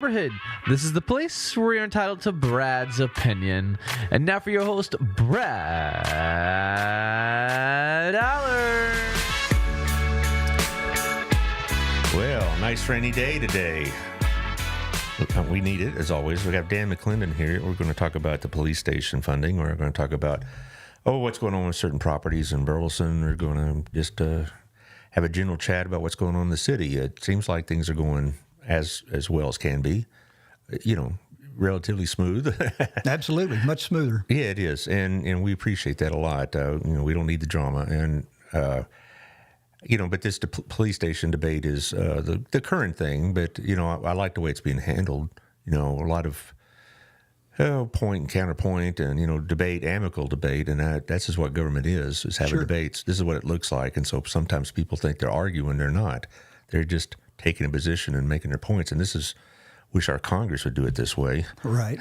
Neighborhood. This is the place where you're entitled to Brad's opinion. And now for your host, Brad Allard. Well, nice rainy day today. We need it, as always. We got Dan McClendon here. We're going to talk about the police station funding. We're going to talk about, what's going on with certain properties in Burleson. We're going to just have a general chat about what's going on in the city. It seems like things are going as well as can be, relatively smooth. Absolutely, much smoother. Yeah, it is, and we appreciate that a lot. We don't need the drama, and but this police station debate is the current thing. But I like the way it's being handled. A lot of point and counterpoint, and debate, amicable debate, and that's just what government is having Sure. debates. This is what it looks like, and so sometimes people think they're arguing. They're not. They're just taking a position and making their points. And wish our Congress would do it this way. Right.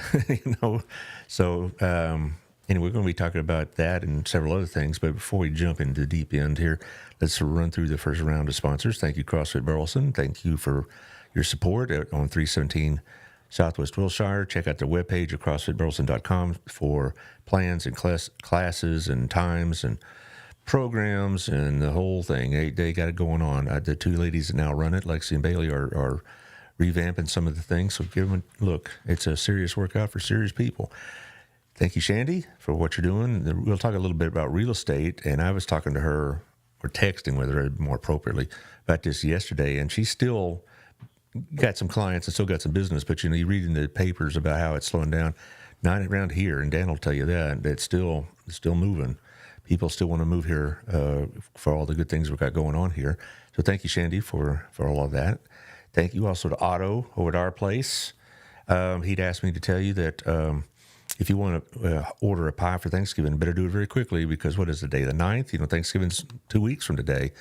So anyway, we're going to be talking about that and several other things. But before we jump into the deep end here, let's run through the first round of sponsors. Thank you, CrossFit Burleson. Thank you for your support on 317 Southwest Wilshire. Check out their webpage at CrossFitBurleson.com for plans and classes and times and programs and the whole thing. They got it going on. The two ladies that now run it, Lexi and Bailey, are revamping some of the things. So give them a look. It's a serious workout for serious people. Thank you, Shandy, for what you're doing. We'll talk a little bit about real estate. And I was talking to her, or texting with her more appropriately, about this yesterday. And she's still got some clients and still got some business. But, you read in the papers about how it's slowing down. Not around here, and Dan will tell you that. It's still moving. People still want to move here for all the good things we've got going on here. So thank you, Shandy, for all of that. Thank you also to Otto over at our place. He'd asked me to tell you that if you want to order a pie for Thanksgiving, better do it very quickly because what is the day? The 9th? Thanksgiving's 2 weeks from today.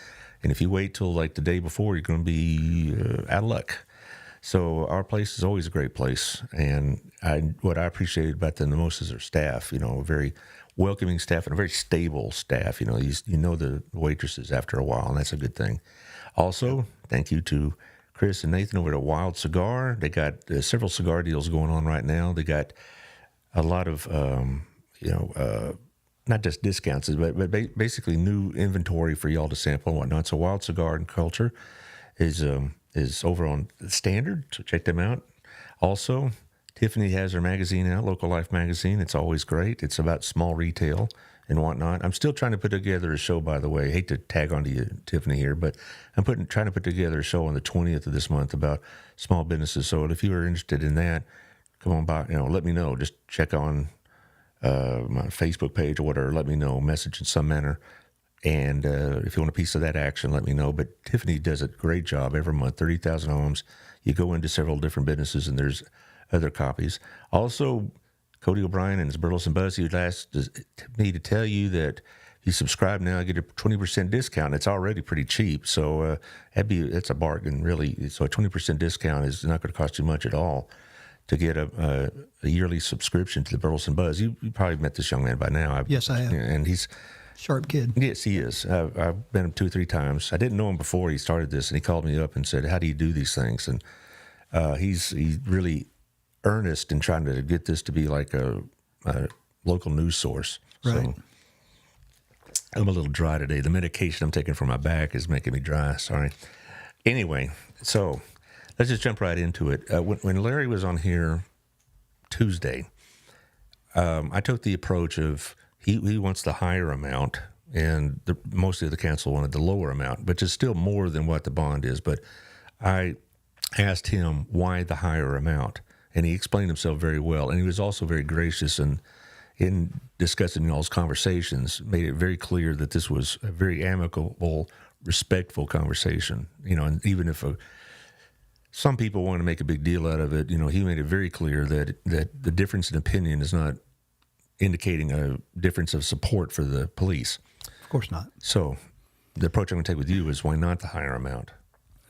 And if you wait till like the day before, you're going to be out of luck. So our place is always a great place. And what I appreciated about them the most is their staff, a very welcoming staff and a very stable staff. You know the waitresses after a while, and that's a good thing. Also, thank you to Chris and Nathan over at Wild Cigar. They got several cigar deals going on right now. They got a lot of, not just discounts, but basically new inventory for y'all to sample and whatnot. So Wild Cigar and Culture is over on the Standard, so check them out. Also, Tiffany has her magazine out, Local Life Magazine. It's always great. It's about small retail and whatnot. I'm still trying to put together a show, by the way. I hate to tag onto you, Tiffany, here, but I'm trying to put together a show on the 20th of this month about small businesses. So if you are interested in that, come on by. Let me know. Just check on my Facebook page or whatever. Let me know. Message in some manner. And if you want a piece of that action, let me know. But Tiffany does a great job every month. 30,000 homes. You go into several different businesses, and there's other copies. Also, Cody O'Brien and his Burleson Buzz, he asked me to tell you that if you subscribe now, you get a 20% discount. It's already pretty cheap, so that's a bargain, really. So a 20% discount is not going to cost you much at all to get a yearly subscription to the Burleson Buzz. You probably met this young man by now. Yes, I have. And he's Sharp kid. Yes, he is. I've met him 2 or 3 times. I didn't know him before he started this, and he called me up and said, "How do you do these things?" And he's really earnest in trying to get this to be like a local news source. Right. So I'm a little dry today. The medication I'm taking for my back is making me dry. Sorry. Anyway, so let's just jump right into it. When Larry was on here Tuesday, I took the approach of he wants the higher amount, and most of the council wanted the lower amount, which is still more than what the bond is. But I asked him why the higher amount, and he explained himself very well. And he was also very gracious and in discussing y'all's conversations, made it very clear that this was a very amicable, respectful conversation. And even if some people want to make a big deal out of it, he made it very clear that the difference in opinion is not indicating a difference of support for the police. Of course not. So the approach I'm going to take with you is why not the higher amount?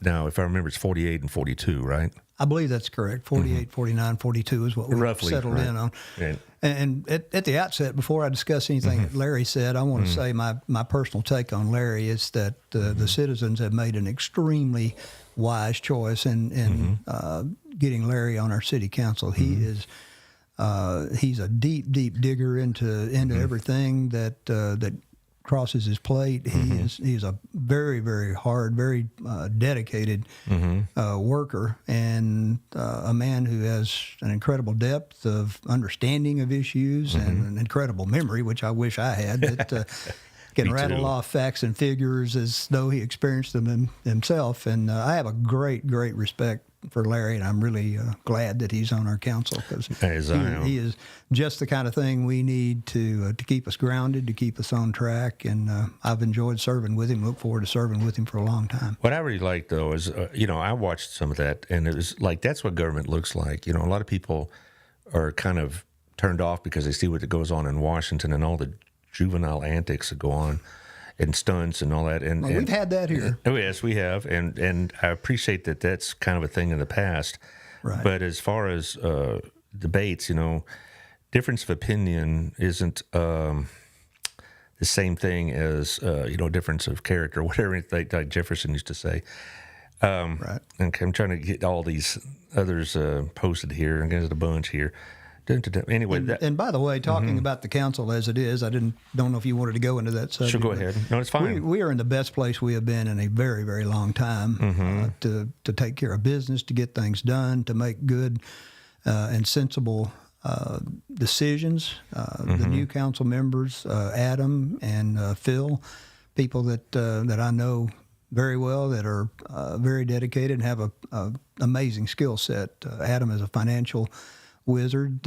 Now, if I remember, it's 48 and 42, right? I believe that's correct. 48, 49, 42 is what we Roughly, settled right. in on. Right. And at the outset, before I discuss anything that Larry said, I want to say my personal take on Larry is that the citizens have made an extremely wise choice in getting Larry on our city council. He is he's a deep digger into everything that crosses his plate. He's a very hard, very dedicated worker, and a man who has an incredible depth of understanding of issues and an incredible memory, which I wish I had. That can rattle off facts and figures as though he experienced them himself. And I have a great respect for Larry, and I'm really glad that he's on our council, because he is just the kind of thing we need to keep us grounded, to keep us on track. And I've enjoyed serving with him. Look forward to serving with him for a long time. What I really like, though, is I watched some of that, and it was like that's what government looks like. A lot of people are kind of turned off because they see what goes on in Washington and all the juvenile antics that go on, and stunts and all that. And we've had that here. Oh yes, we have, and I appreciate that. That's kind of a thing in the past. Right. But as far as debates, difference of opinion isn't the same thing as difference of character, whatever like Jefferson used to say. Right. Okay, I'm trying to get all these others posted here, and there's a bunch here. Anyway, and by the way, talking about the council as it is, don't know if you wanted to go into that subject. Sure, go ahead. No, it's fine. We are in the best place we have been in a very long time to take care of business, to get things done, to make good and sensible decisions. The new council members, Adam and Phil, people that I know very well, that are very dedicated and have a amazing skill set. Adam is a financial wizard.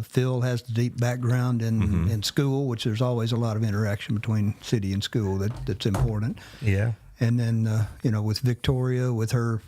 Phil has the deep background in school, which there's always a lot of interaction between city and school that's important. Yeah. And then, with Victoria, with her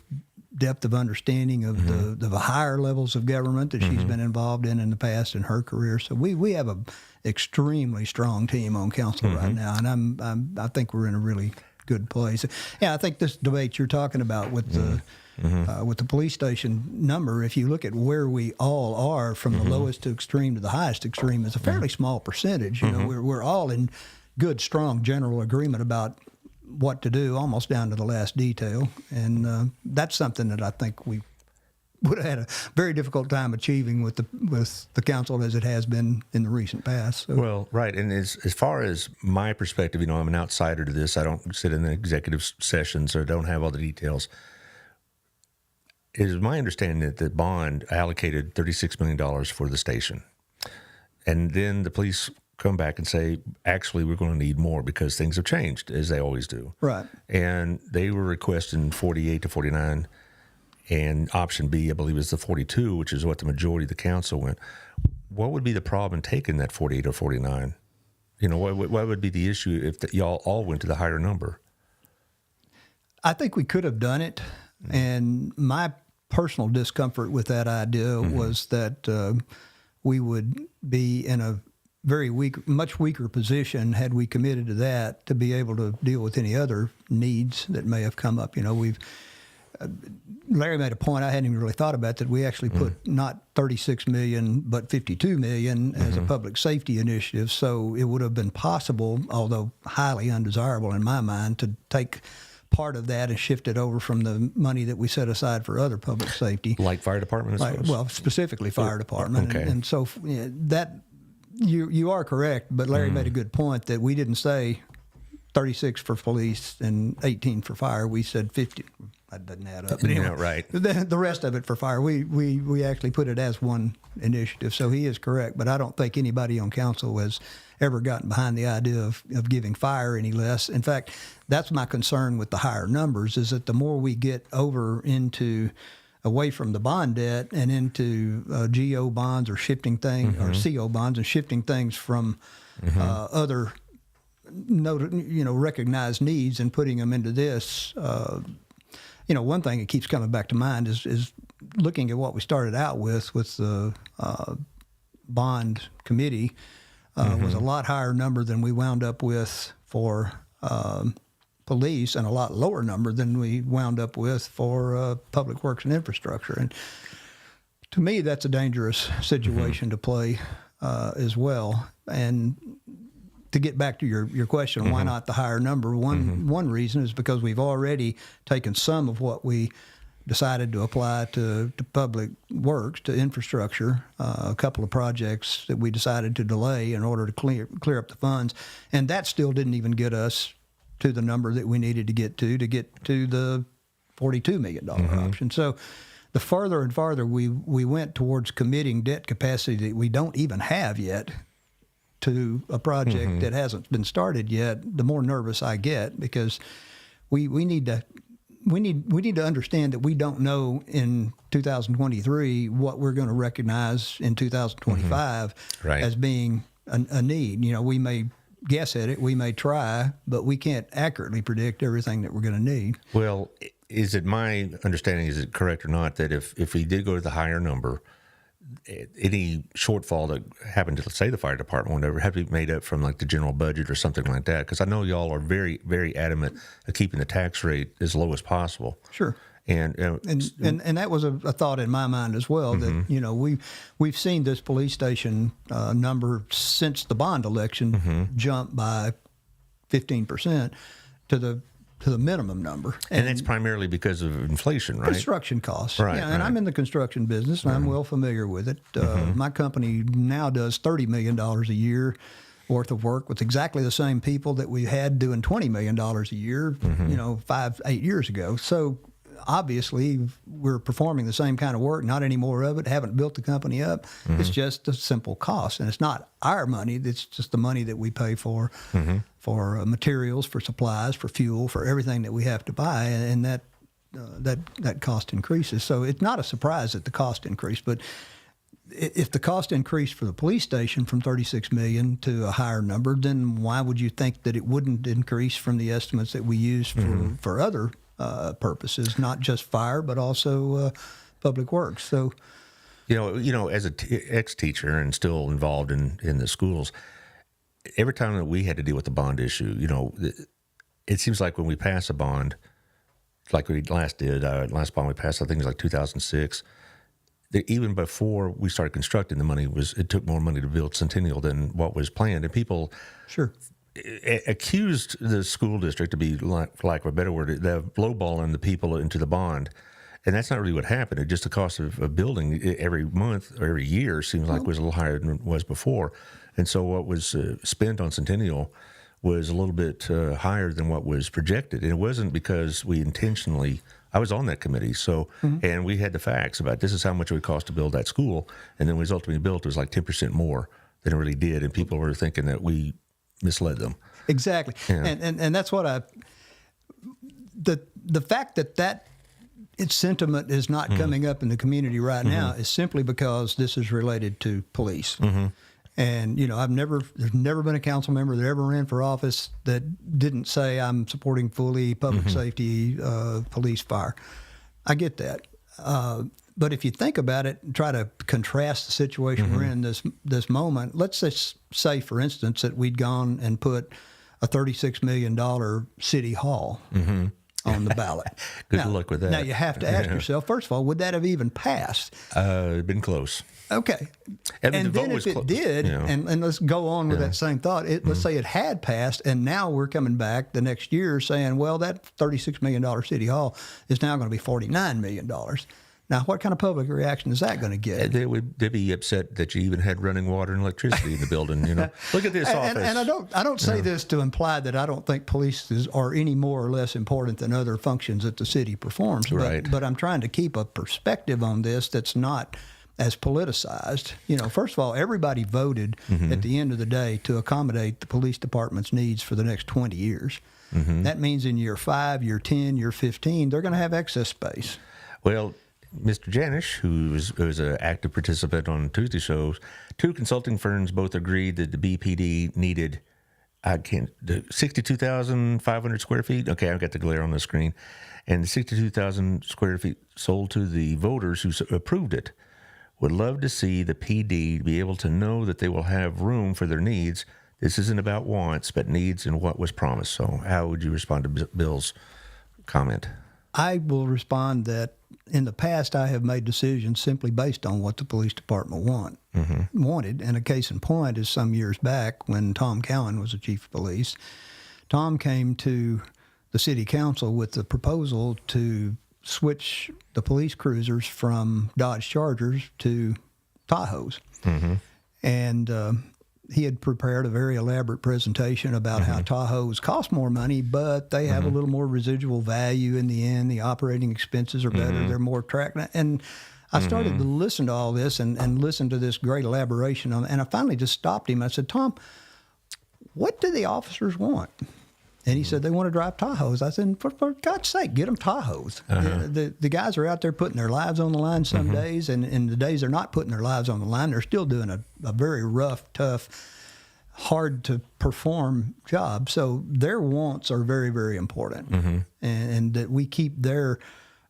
depth of understanding of the higher levels of government that she's been involved in the past in her career. So we have an extremely strong team on council right now, and I think we're in a really good place. Yeah, I think this debate you're talking about with the police station number, if you look at where we all are from the lowest to extreme to the highest extreme, is a fairly small percentage. We're all in good, strong general agreement about what to do, almost down to the last detail, and that's something that I think we would have had a very difficult time achieving with the council as it has been in the recent past. So. Well, right, and as far as my perspective, I'm an outsider to this. I don't sit in the executive sessions or don't have all the details. It is my understanding that the bond allocated $36 million for the station, and then the police come back and say, actually, we're going to need more because things have changed, as they always do. Right. And they were requesting 48 to 49. And option B, I believe, is the 42, which is what the majority of the council went. What would be the problem in taking that 48 or 49? What would be the issue if y'all all went to the higher number? I think we could have done it. And my personal discomfort with that idea was that we would be in a very much weaker position had we committed to that to be able to deal with any other needs that may have come up. Larry made a point I hadn't even really thought about, that we actually put not 36 million but 52 million as a public safety initiative. So it would have been possible, although highly undesirable in my mind, to take part of that and shift it over from the money that we set aside for other public safety, like fire department, specifically fire department. Okay. And so that you are correct, but Larry made a good point that we didn't say 36 for police and 18 for fire. We said 50. That doesn't add up. But anyway, yeah, right. The rest of it for fire, we actually put it as one initiative. So he is correct, but I don't think anybody on council has ever gotten behind the idea of giving fire any less. In fact, that's my concern with the higher numbers, is that the more we get away from the bond debt and into GO bonds or shifting things, or CO bonds, and shifting things from other recognized needs and putting them into this. One thing that keeps coming back to mind is looking at what we started out with the bond committee was a lot higher number than we wound up with for police, and a lot lower number than we wound up with for public works and infrastructure. And to me, that's a dangerous situation to play as well. And to get back to your question, why not the higher number? One reason is because we've already taken some of what we decided to apply to public works, to infrastructure, a couple of projects that we decided to delay in order to clear up the funds. And that still didn't even get us to the number that we needed to get to the $42 million option. So the farther and farther we went towards committing debt capacity that we don't even have yet to a project that hasn't been started yet, the more nervous I get, because we need to understand that we don't know in 2023 what we're going to recognize in 2025 as being a need. You know, we may guess at it, we may try, but we can't accurately predict everything that we're going to need. Well, is it my understanding, is it correct or not, that if we did go to the higher number, any shortfall that happened to, let's say, the fire department, whatever, have to be made up from like the general budget or something like that? Because I know y'all are very, very adamant of keeping the tax rate as low as possible. Sure. And that was a thought in my mind as well, that, you know, we've seen this police station number since the bond election jump by 15% to the minimum number. And that's primarily because of inflation, right? Construction costs. Right. Yeah, and I'm in the construction business, and I'm well familiar with it. My company now does $30 million a year worth of work with exactly the same people that we had doing $20 million a year, 5-8 years ago. So obviously we're performing the same kind of work, not any more of it, haven't built the company up. It's just a simple cost, and it's not our money. It's just the money that we pay for materials, for supplies, for fuel, for everything that we have to buy, and that cost increases. So it's not a surprise that the cost increased, but if the cost increased for the police station from $36 million to a higher number, then why would you think that it wouldn't increase from the estimates that we use for other purposes, not just fire, but also public works? So, you know, as an ex-teacher and still involved in the schools, every time that we had to deal with the bond issue, you know, it seems like when we pass a bond, like we last bond we passed, I think it was like 2006. Even before we started constructing, it took more money to build Centennial than what was planned, and people accused the school district, to be for lack of a better word, of lowballing the people into the bond. And that's not really what happened. It just the cost of building every month or every year seems like was a little higher than it was before. And so what was spent on Centennial was a little bit higher than what was projected. And it wasn't because we intentionally, I was on that committee, so and we had the facts about this is how much it would cost to build that school. And then when it was ultimately built, it was like 10% more than it really did. And people were thinking that we misled them. Exactly. Yeah. And that's what the fact that its sentiment is not coming up in the community right now is simply because this is related to police. And, you know, there's never been a council member that ever ran for office that didn't say I'm supporting fully public safety, police, fire. I get that. But if you think about it and try to contrast the situation we're in this moment, let's just say, for instance, that we'd gone and put a $36 million city hall on the ballot. Good luck with that. Now, you have to ask yourself, first of all, would that have even passed? It'd been close. Okay. I mean, and then if it did, and let's go on with that same thought, let's say it had passed, and now we're coming back the next year saying, well, that $36 million city hall is now going to be $49 million. Now, what kind of public reaction is that going to get? They'd be upset that you even had running water and electricity in the building. You know, look at this office. And I don't say this to imply that I don't think police are any more or less important than other functions that the city performs. Right. But I'm trying to keep a perspective on this that's not as politicized. You know, first of all, everybody voted at the end of the day to accommodate the police department's needs for the next 20 years. That means in year 5, year 10, year 15, they're going to have excess space. Well, Mr. Janish, who was an active participant on Tuesday shows, 2 consulting firms both agreed that the BPD needed 62,500 square feet. Okay, I've got the glare on the screen. And the 62,000 square feet sold to the voters who approved it. Would love to see the PD be able to know that they will have room for their needs. This isn't about wants, but needs and what was promised. So how would you respond to Bill's comment? I will respond that in the past I have made decisions simply based on what the police department wanted. And a case in point is some years back when Tom Cowan was the chief of police. Tom came to the city council with the proposal to switch the police cruisers from Dodge Chargers to Tahoes. And he had prepared a very elaborate presentation about how Tahoes cost more money, but they have a little more residual value in the end. The operating expenses are better. They're more attractive. And I started to listen to all this and listen to this great elaboration on it. And I finally just stopped him. I said, Tom, what do the officers want? And he said, they want to drive Tahoes. I said, for God's sake, get them Tahoes. The guys are out there putting their lives on the line some days, and the days they're not putting their lives on the line, they're still doing a very rough, tough, hard-to-perform job. So their wants are very, very important, and that we keep their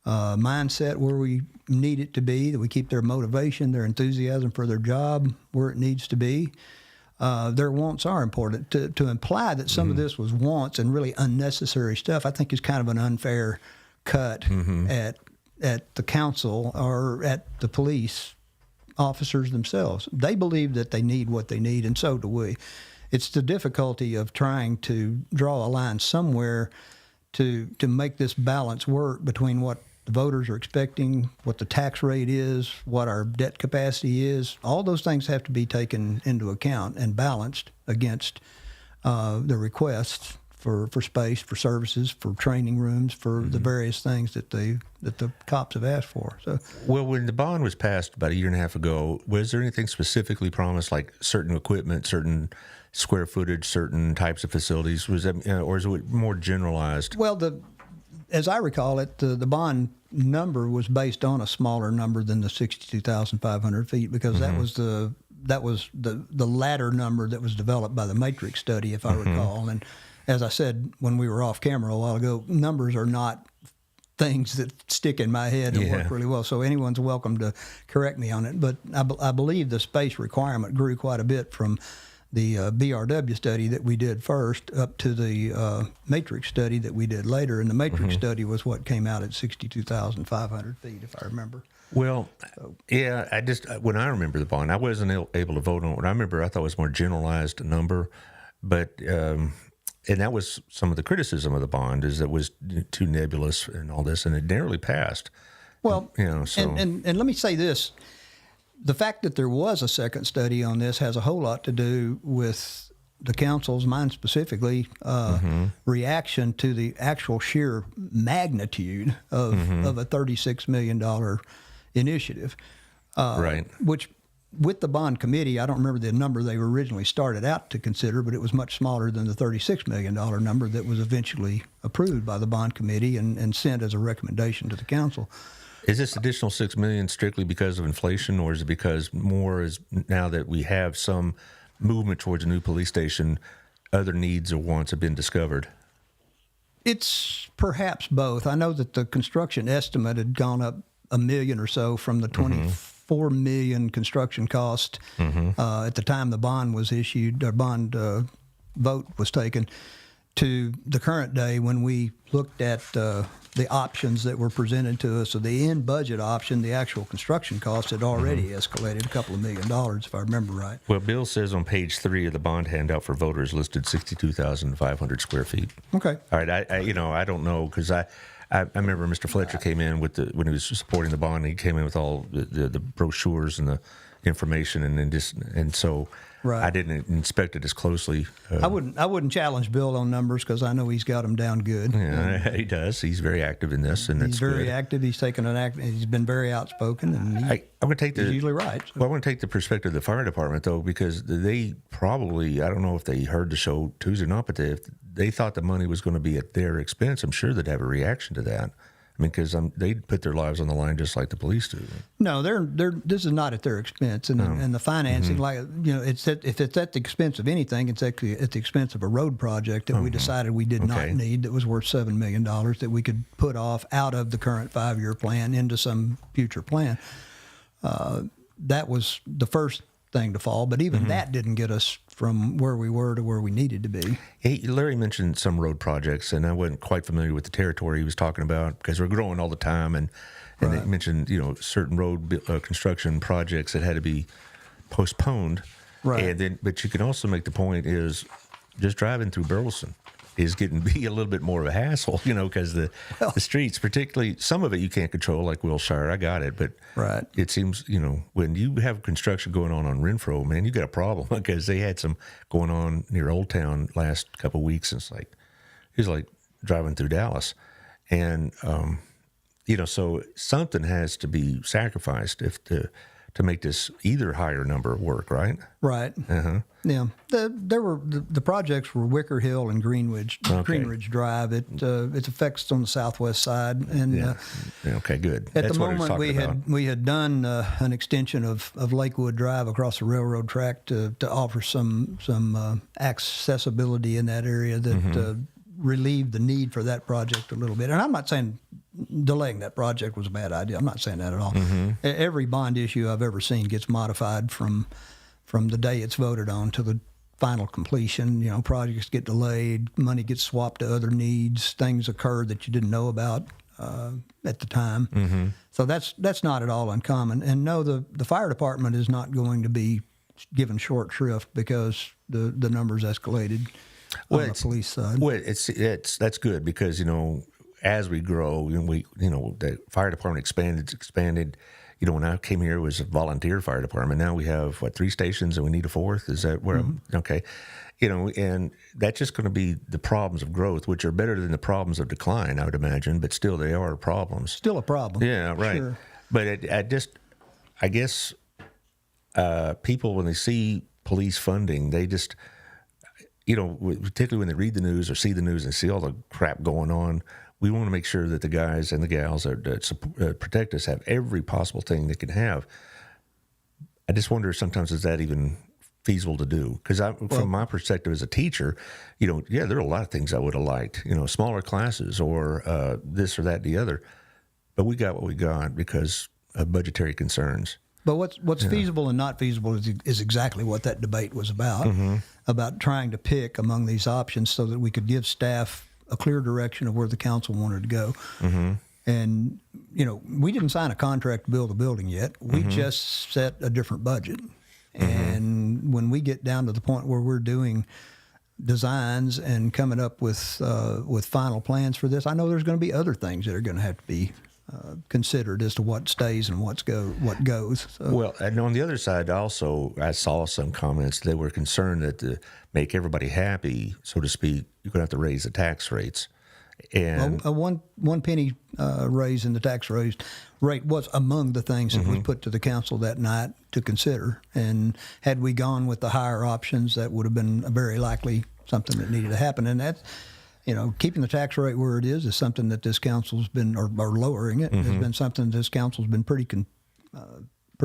mindset where we need it to be, that we keep their motivation, their enthusiasm for their job where it needs to be. Their wants are important. To imply that some of this was wants and really unnecessary stuff, I think is kind of an unfair cut at the council or at the police officers themselves. They believe that they need what they need, and so do we. It's the difficulty of trying to draw a line somewhere to make this balance work between what the voters are expecting, what the tax rate is, what our debt capacity is. All those things have to be taken into account and balanced against the requests for space, for services, for training rooms, for the various things that the cops have asked for. So, well, when the bond was passed about a year and a half ago, was there anything specifically promised, like certain equipment, certain square footage, certain types of facilities? Was that, or is it more generalized? Well, as I recall it, the bond number was based on a smaller number than the 62,500 feet, because that was the latter number that was developed by the Matrix study, if I recall. And as I said when we were off camera a while ago, numbers are not things that stick in my head and work really well. So anyone's welcome to correct me on it. But I believe the space requirement grew quite a bit from the BRW study that we did first up to the Matrix study that we did later. And the Matrix study was what came out at 62,500 feet, if I remember. Well, yeah, when I remember the bond, I wasn't able to vote on it. I thought it was a more generalized number, but, and that was some of the criticism of the bond, is that it was too nebulous and all this, and it narrowly passed. Well, and let me say this. The fact that there was a second study on this has a whole lot to do with the council's, mine specifically, reaction to the actual sheer magnitude of a $36 million initiative. Right. Which, with the bond committee, I don't remember the number they originally started out to consider, but it was much smaller than the $36 million number that was eventually approved by the bond committee and sent as a recommendation to the council. Is this additional $6 million strictly because of inflation, or is it because more is now that we have some movement towards a new police station, other needs or wants have been discovered? It's perhaps both. I know that the construction estimate had gone up $1 million or so from the $24 million construction cost at the time the bond was issued, or bond vote was taken, to the current day when we looked at the options that were presented to us. So the in-budget option, the actual construction cost, had already escalated a couple of $1 million, if I remember right. Well, Bill says on page 3 of the bond handout for voters listed 62,500 square feet. Okay. All right. I don't know, because I remember Mr. Fletcher came in with when he was supporting the bond. He came in with all the brochures and the information, and so. Right. I didn't inspect it as closely. I wouldn't challenge Bill on numbers, because I know he's got them down good. Yeah, he does. He's very active in this, and he's very active. He's taken he's been very outspoken, and I'm going to take he's usually right. So. Well, I want to take the perspective of the fire department, though, because they probably, I don't know if they heard the show Tuesday or not, but if they thought the money was going to be at their expense, I'm sure they'd have a reaction to that. I mean, because they put their lives on the line just like the police do. No, this is not at their expense, and the financing, if it's at the expense of anything, it's actually at the expense of a road project that we decided we did not need, that was worth $7 million, that we could put off out of the current 5-year plan into some future plan. That was the first thing to fall, but even that didn't get us from where we were to where we needed to be. Hey, Larry mentioned some road projects, and I wasn't quite familiar with the territory he was talking about, because we're growing all the time, and they mentioned certain road construction projects that had to be postponed. Right. But you can also make the point is just driving through Burleson, is getting to be a little bit more of a hassle, because the streets, particularly some of it you can't control, like Wilshire. I got it, but Right. it seems, when you have construction going on Renfro, man, you got a problem because they had some going on near Old Town last couple of weeks. And it was like driving through Dallas, and so something has to be sacrificed to make this either higher number work, right? Right. Uh-huh. Yeah. The projects were Wicker Hill and Greenridge Drive. It affects on the southwest side, and Okay, good. At That's the what moment, we had done an extension of Lakewood Drive across the railroad track to offer some accessibility in that area that relieved the need for that project a little bit. And I'm not saying delaying that project was a bad idea. I'm not saying that at all. Every bond issue I've ever seen gets modified from the day it's voted on to the final completion. Projects get delayed, money gets swapped to other needs, things occur that you didn't know about at the time. So that's not at all uncommon. And no, the fire department is not going to be given short shrift because the numbers escalated on the police side. Well, that's good because as we grow, the fire department expanded. When I came here, it was a volunteer fire department. Now we have 3 stations, and we need a 4th. Is that where I'm okay? And that's just going to be the problems of growth, which are better than the problems of decline, I would imagine. But still, they are problems. Still a problem. Yeah, right. Sure. But I guess people, when they see police funding, they just, particularly when they read the news or see the news and see all the crap going on, we want to make sure that the guys and the gals that protect us have every possible thing they can have. I just wonder sometimes, is that even feasible to do? Because from my perspective as a teacher, there are a lot of things I would have liked, smaller classes or this or that and the other. But we got what we got because of budgetary concerns. But what's feasible and not feasible is exactly what that debate was about trying to pick among these options so that we could give staff a clear direction of where the council wanted to go. And, we didn't sign a contract to build a building yet. We just set a different budget. And when we get down to the point where we're doing designs and coming up with final plans for this, I know there's going to be other things that are going to have to be considered as to what stays and what goes. So. Well, and on the other side, also, I saw some comments. They were concerned that to make everybody happy, so to speak, you're going to have to raise the tax rates. And a one penny raise in the tax rate was among the things that was put to the council that night to consider. And had we gone with the higher options, that would have been very likely something that needed to happen. And that's, keeping the tax rate where it is something that this council's been, or lowering it, has been something that this council's been pretty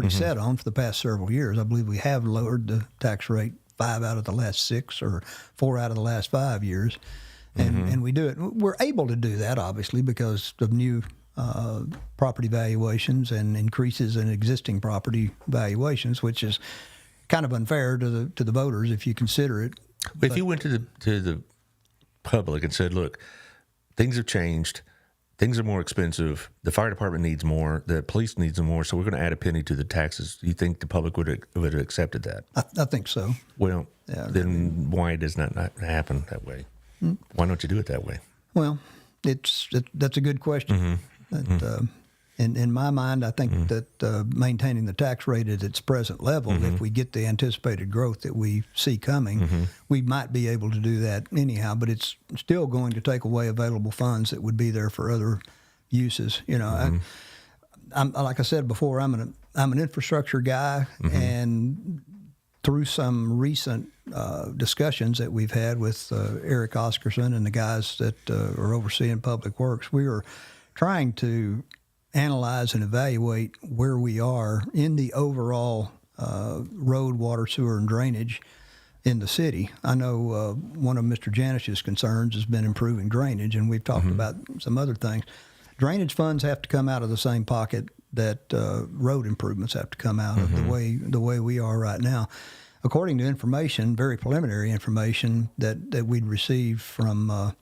set on for the past several years. I believe we have lowered the tax rate 5 out of the last 6 or 4 out of the last 5 years. And we do it. We're able to do that, obviously, because of new property valuations and increases in existing property valuations, which is kind of unfair to the voters if you consider it. If you went to the public and said, look, things have changed, things are more expensive, the fire department needs more, the police needs more, so we're going to add a penny to the taxes, do you think the public would have accepted that? I think so. Well, then why does that not happen that way? Why don't you do it that way? Well, that's a good question. In my mind, I think that maintaining the tax rate at its present level, if we get the anticipated growth that we see coming, we might be able to do that anyhow. But it's still going to take away available funds that would be there for other uses. I'm like I said before, I'm an infrastructure guy, and through some recent discussions that we've had with Eric Oscarson and the guys that are overseeing Public Works, we are trying to analyze and evaluate where we are in the overall road, water, sewer, and drainage in the city. I know one of Mr. Janish's concerns has been improving drainage, and we've talked about some other things. Drainage funds have to come out of the same pocket that road improvements have to come out of the way we are right now. According to information, very preliminary information that we'd received from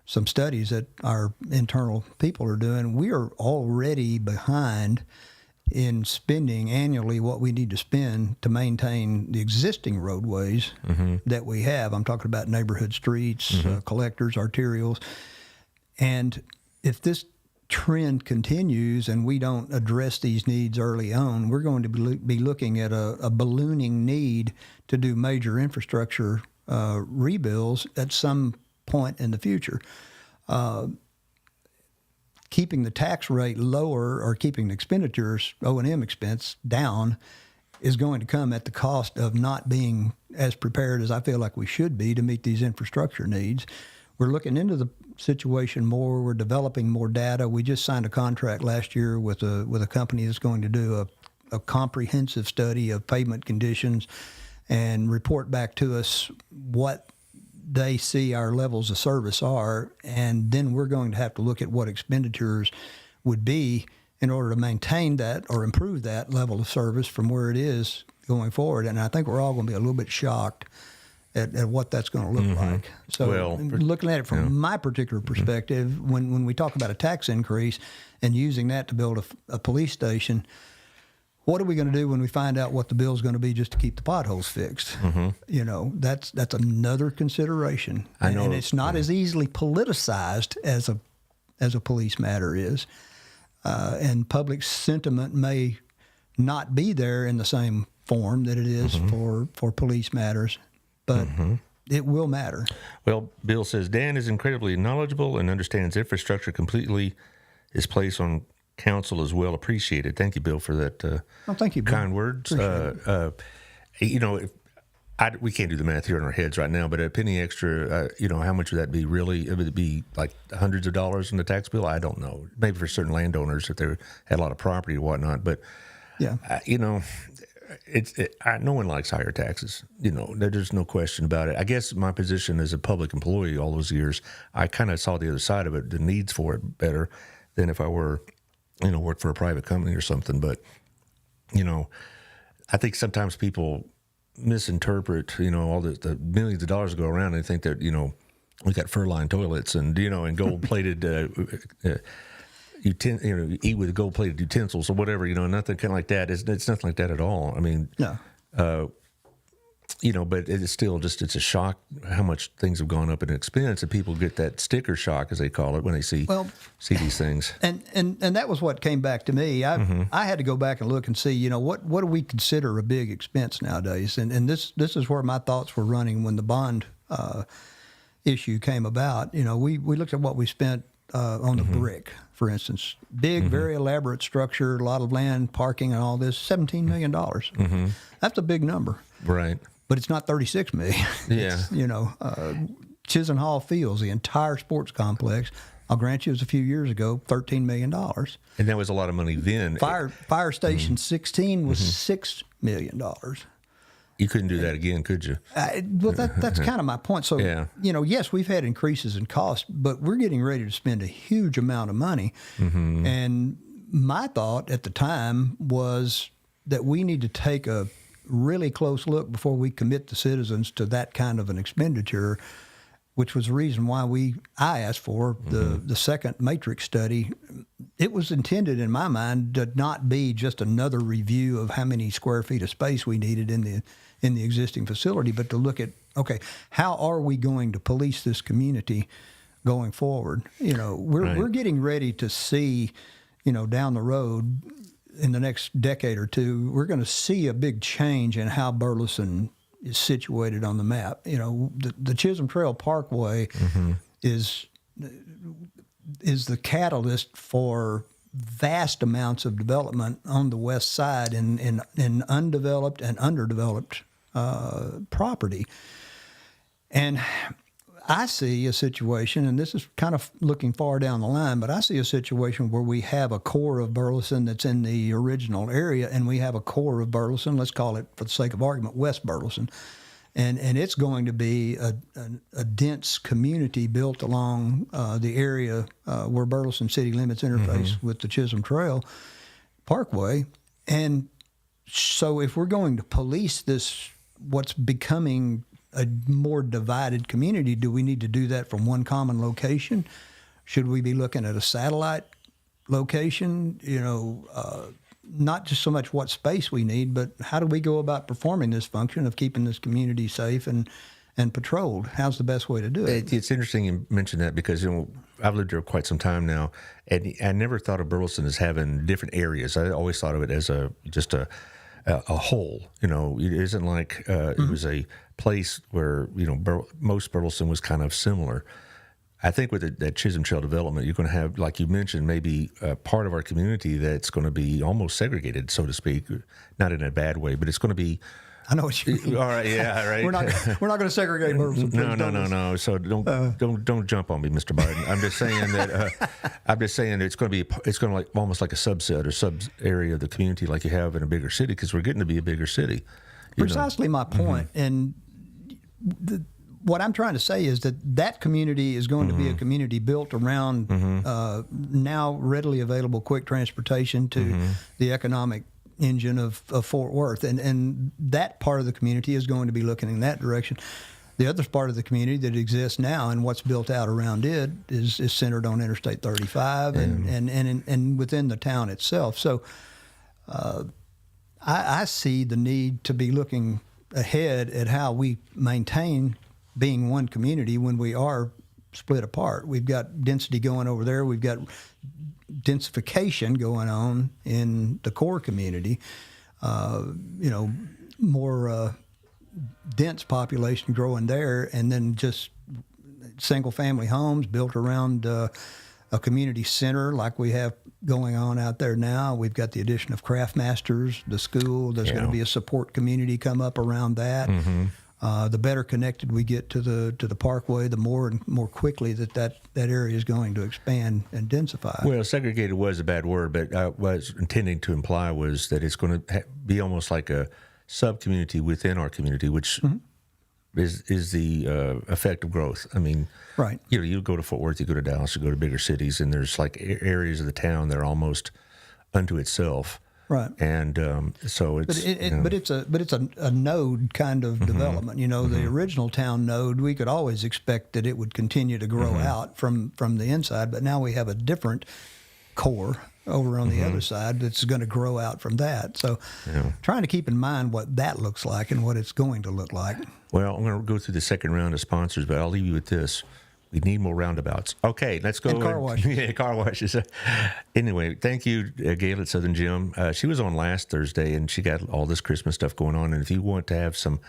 some studies that our internal people are doing, we are already behind in spending annually what we need to spend to maintain the existing roadways that we have. I'm talking about neighborhood streets, collectors, arterials. And if this trend continues and we don't address these needs early on, we're going to be looking at a ballooning need to do major infrastructure rebuilds at some point in the future. Keeping the tax rate lower or keeping the expenditures, O&M expense, down is going to come at the cost of not being as prepared as I feel like we should be to meet these infrastructure needs. We're looking into the situation more. We're developing more data. We just signed a contract last year with a company that's going to do a comprehensive study of pavement conditions and report back to us what they see our levels of service are, and then we're going to have to look at what expenditures would be in order to maintain that or improve that level of service from where it is going forward. And I think we're all going to be a little bit shocked at what that's going to look like. So looking at it from my particular perspective, when we talk about a tax increase and using that to build a police station, what are we going to do when we find out what the bill is going to be just to keep the potholes fixed? You know, that's another consideration. I know, and it's not as easily politicized as a police matter is. And public sentiment may not be there in the same form that it is for police matters, but it will matter. Well, Bill says, Dan is incredibly knowledgeable and understands infrastructure completely. His place on council is well appreciated. Thank you, Bill, for that thank you, Bill. kind words. You know, we can't do the math here in our heads right now, but a penny extra, you know, how much would that be really? Would it be like hundreds of dollars in the tax bill? I don't know. Maybe for certain landowners if they had a lot of property or whatnot. But, you know, no one likes higher taxes. You know, there's no question about it. I guess my position as a public employee all those years, I kind of saw the other side of it, the needs for it better than if I were, you know, work for a private company or something. But, you know, I think sometimes people misinterpret, you know, all the millions of dollars go around and think that, you know, we got fur-lined toilets and, you know, and gold-plated, eat with gold-plated utensils or whatever, you know, nothing kind of like that. It's nothing like that at all. I mean, you know, but it is still just, it's a shock how much things have gone up in expense, and people get that sticker shock, as they call it, when they see these things. And that was what came back to me. I had to go back and look and see, you know, what do we consider a big expense nowadays? And this is where my thoughts were running when the bond issue came about. You know, we looked at what we spent on the brick, for instance. Big, very elaborate structure, a lot of land, parking, and all this, $17 million. That's a big number. Right. But it's not $36 million. Yeah. It's, you know, Chisholm Hall Fields, the entire sports complex, I'll grant you, it was a few years ago, $13 million. And that was a lot of money then. Fire Station 16 was $6 million. You couldn't do that again, could you? Well, that's kind of my point. So, you know, yes, we've had increases in cost, but we're getting ready to spend a huge amount of money. And my thought at the time was that we need to take a really close look before we commit the citizens to that kind of an expenditure, which was the reason why I asked for the second matrix study. It was intended, in my mind, to not be just another review of how many square feet of space we needed in the existing facility, but to look at, okay, how are we going to police this community going forward? You know, we're getting ready to see, you know, down the road in the next decade or two, we're going to see a big change in how Burleson is situated on the map. You know, the Chisholm Trail Parkway is the catalyst for vast amounts of development on the west side in undeveloped and underdeveloped property. And I see a situation, and this is kind of looking far down the line, but I see a situation where we have a core of Burleson that's in the original area, and we have a core of Burleson, let's call it, for the sake of argument, West Burleson. And it's going to be a dense community built along the area where Burleson city limits interface with the Chisholm Trail Parkway. And so if we're going to police this, what's becoming a more divided community, do we need to do that from one common location? Should we be looking at a satellite location? You know, not just so much what space we need, but how do we go about performing this function of keeping this community safe and patrolled? How's the best way to do it? It's interesting you mentioned that because I've lived there quite some time now, and I never thought of Burleson as having different areas. I always thought of it as just a whole. It isn't like it was a place where most Burleson was kind of similar. I think with that Chisholm Trail development, you're going to have, like you mentioned, maybe a part of our community that's going to be almost segregated, so to speak, not in a bad way, but it's going to be. I know what you mean. All right, yeah, right. We're not going to segregate Burleson. No. So don't jump on me, Mr. Biden. I'm just saying that it's going to like almost like a subset or sub area of the community, like you have in a bigger city, because we're getting to be a bigger city. Precisely my point. And what I'm trying to say is that community is going to be a community built around now readily available quick transportation to the economic engine of Fort Worth. And that part of the community is going to be looking in that direction. The other part of the community that exists now and what's built out around it is centered on Interstate 35 and within the town itself. So I see the need to be looking ahead at how we maintain being one community when we are split apart. We've got density going over there. We've got densification going on in the core community. More dense population growing there, and then just single-family homes built around a community center like we have going on out there now. We've got the addition of Craft Masters, the school. There's going to be a support community come up around that. The better connected we get to the parkway, the more and more quickly that area is going to expand and densify. Well, segregated was a bad word, but what I was intending to imply was that it's going to be almost like a sub-community within our community, which is the effect of growth. I mean, right. You go to Fort Worth, you go to Dallas, you go to bigger cities, and there's like areas of the town that are almost unto itself. Right, and so it's but it's a node kind of development. The original town node, we could always expect that it would continue to grow out from the inside, but now we have a different core over on the other side that's going to grow out from that. So, trying to keep in mind what that looks like and what it's going to look like. Well, I'm going to go through the second round of sponsors, but I'll leave you with this. We need more roundabouts. Okay, let's go. And car washes. Yeah, car washes. Anyway, thank you, Gail at Southern Gym. She was on last Thursday, and she got all this Christmas stuff going on. And if you want to have some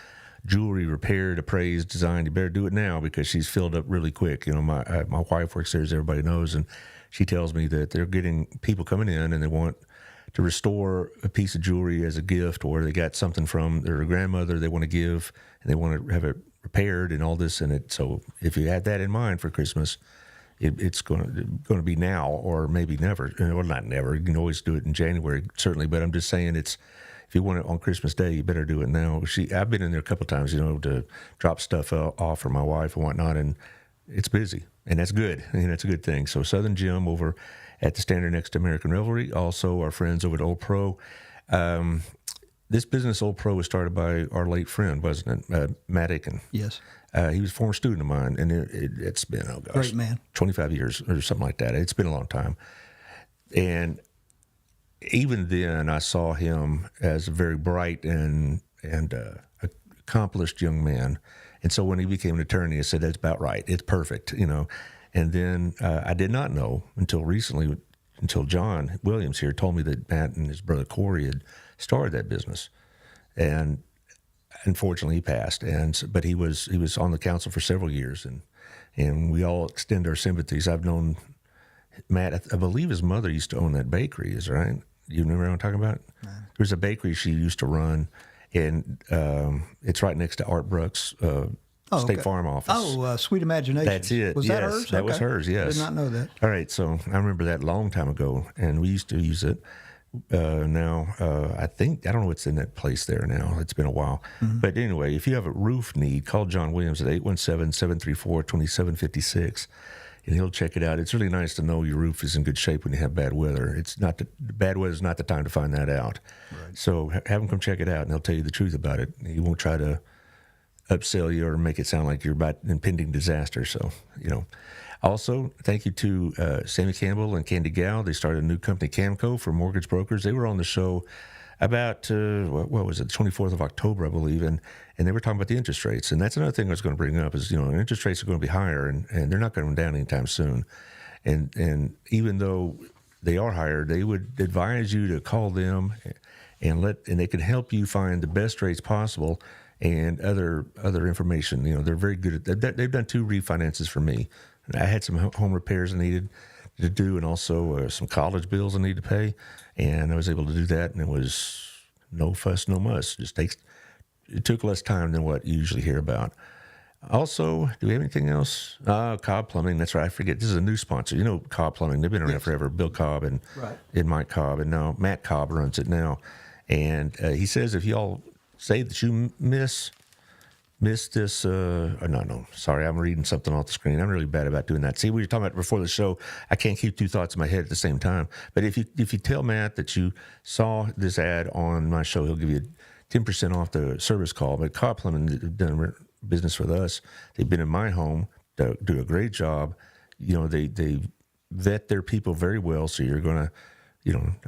jewelry repaired, appraised, designed, you better do it now because she's filled up really quick. My wife works there, as everybody knows, and she tells me that they're getting people coming in and they want to restore a piece of jewelry as a gift, or they got something from their grandmother they want to give, and they want to have it repaired and all this in it. So if you had that in mind for Christmas, it's going to be now or maybe never. Well, not never. You can always do it in January, certainly. But I'm just saying, if you want it on Christmas Day, you better do it now. I've been in there a couple of times, to drop stuff off for my wife and whatnot, and it's busy, and that's good. That's a good thing. So Southern Gym over at the Standard next to American Revelry. Also, our friends over at Old Pro. This business, Old Pro, was started by our late friend, wasn't it? Matt Aiken. Yes. He was a former student of mine, and it's been, great man, 25 years or something like that. It's been a long time. And even then, I saw him as a very bright and accomplished young man. And so when he became an attorney, I said, that's about right. It's perfect, And then I did not know until recently, until John Williams here told me that Matt and his brother Corey had started that business, and unfortunately he passed. But he was on the council for several years, and we all extend our sympathies. I've known Matt. I believe his mother used to own that bakery. Is right? You remember what I'm talking about? No. There's a bakery she used to run, and it's right next to Art Brooks' State Farm office. Oh, Sweet Imagination. That's it. Was that hers? That was hers. Yes. I did not know that. All right, so I remember that a long time ago, and we used to use it. Now, I don't know what's in that place there now. It's been a while. But anyway, if you have a roof need, call John Williams at 817-734-2756, and he'll check it out. It's really nice to know your roof is in good shape when you have bad weather. Bad weather is not the time to find that out. Right. So have him come check it out, and he'll tell you the truth about it. He won't try to upsell you or make it sound like you're about impending disaster. So, Also, thank you to Sammy Campbell and Candy Gow. They started a new company, Camco, for mortgage brokers. They were on the show about, what was it, the 24th of October, I believe, and they were talking about the interest rates. And that's another thing I was going to bring up is, interest rates are going to be higher, and they're not going down anytime soon. And even though they are higher, they would advise you to call them and they can help you find the best rates possible and other information. They're very good at that. They've done 2 refinances for me. I had some home repairs I needed to do, and also some college bills I needed to pay, and I was able to do that, and it was no fuss, no muss. It took less time than what you usually hear about. Also, do we have anything else? Cobb Plumbing. That's right. I forget. This is a new sponsor. Cobb Plumbing. They've been around forever. Bill Cobb and Mike Cobb, and now Matt Cobb runs it now. And he says if y'all say that you miss this, no, sorry, I'm reading something off the screen. I'm really bad about doing that. See, we were talking about before the show. I can't keep 2 thoughts in my head at the same time. But if you tell Matt that you saw this ad on my show, he'll give you 10% off the service call. But Cobb Plumbing have done business with us. They've been in my home. They do a great job. They vet their people very well. So you're gonna,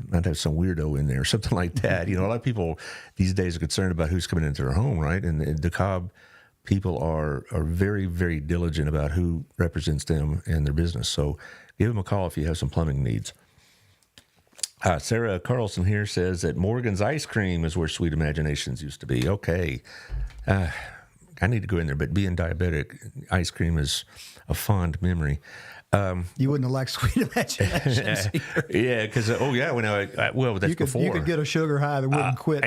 not have some weirdo in there or something like that. A lot of people these days are concerned about who's coming into their home, right? And the Cobb people are very, very diligent about who represents them and their business. So give them a call if you have some plumbing needs. Sarah Carlson here says that Morgan's Ice Cream is where Sweet Imaginations used to be. Okay. I need to go in there, but being diabetic, ice cream is a fond memory. You wouldn't have liked Sweet Imaginations either. Yeah, because when that's before. You could get a sugar high that wouldn't quit.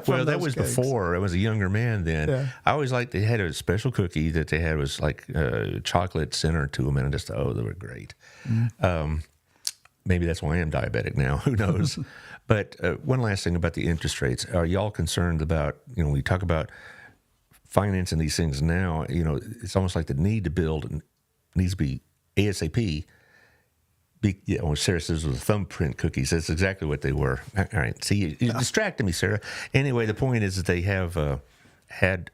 From that was cakes. Before. I was a younger man then. Yeah. I always liked they had a special cookie that they had was like chocolate center to them, and they were great. Mm. Maybe that's why I am diabetic now. Who knows? But one last thing about the interest rates: are y'all concerned about? We talk about financing these things now. It's almost like the need to build needs to be ASAP. Sarah says it was thumbprint cookies. That's exactly what they were. All right. See, you distracted me, Sarah. Anyway, the point is that they have had,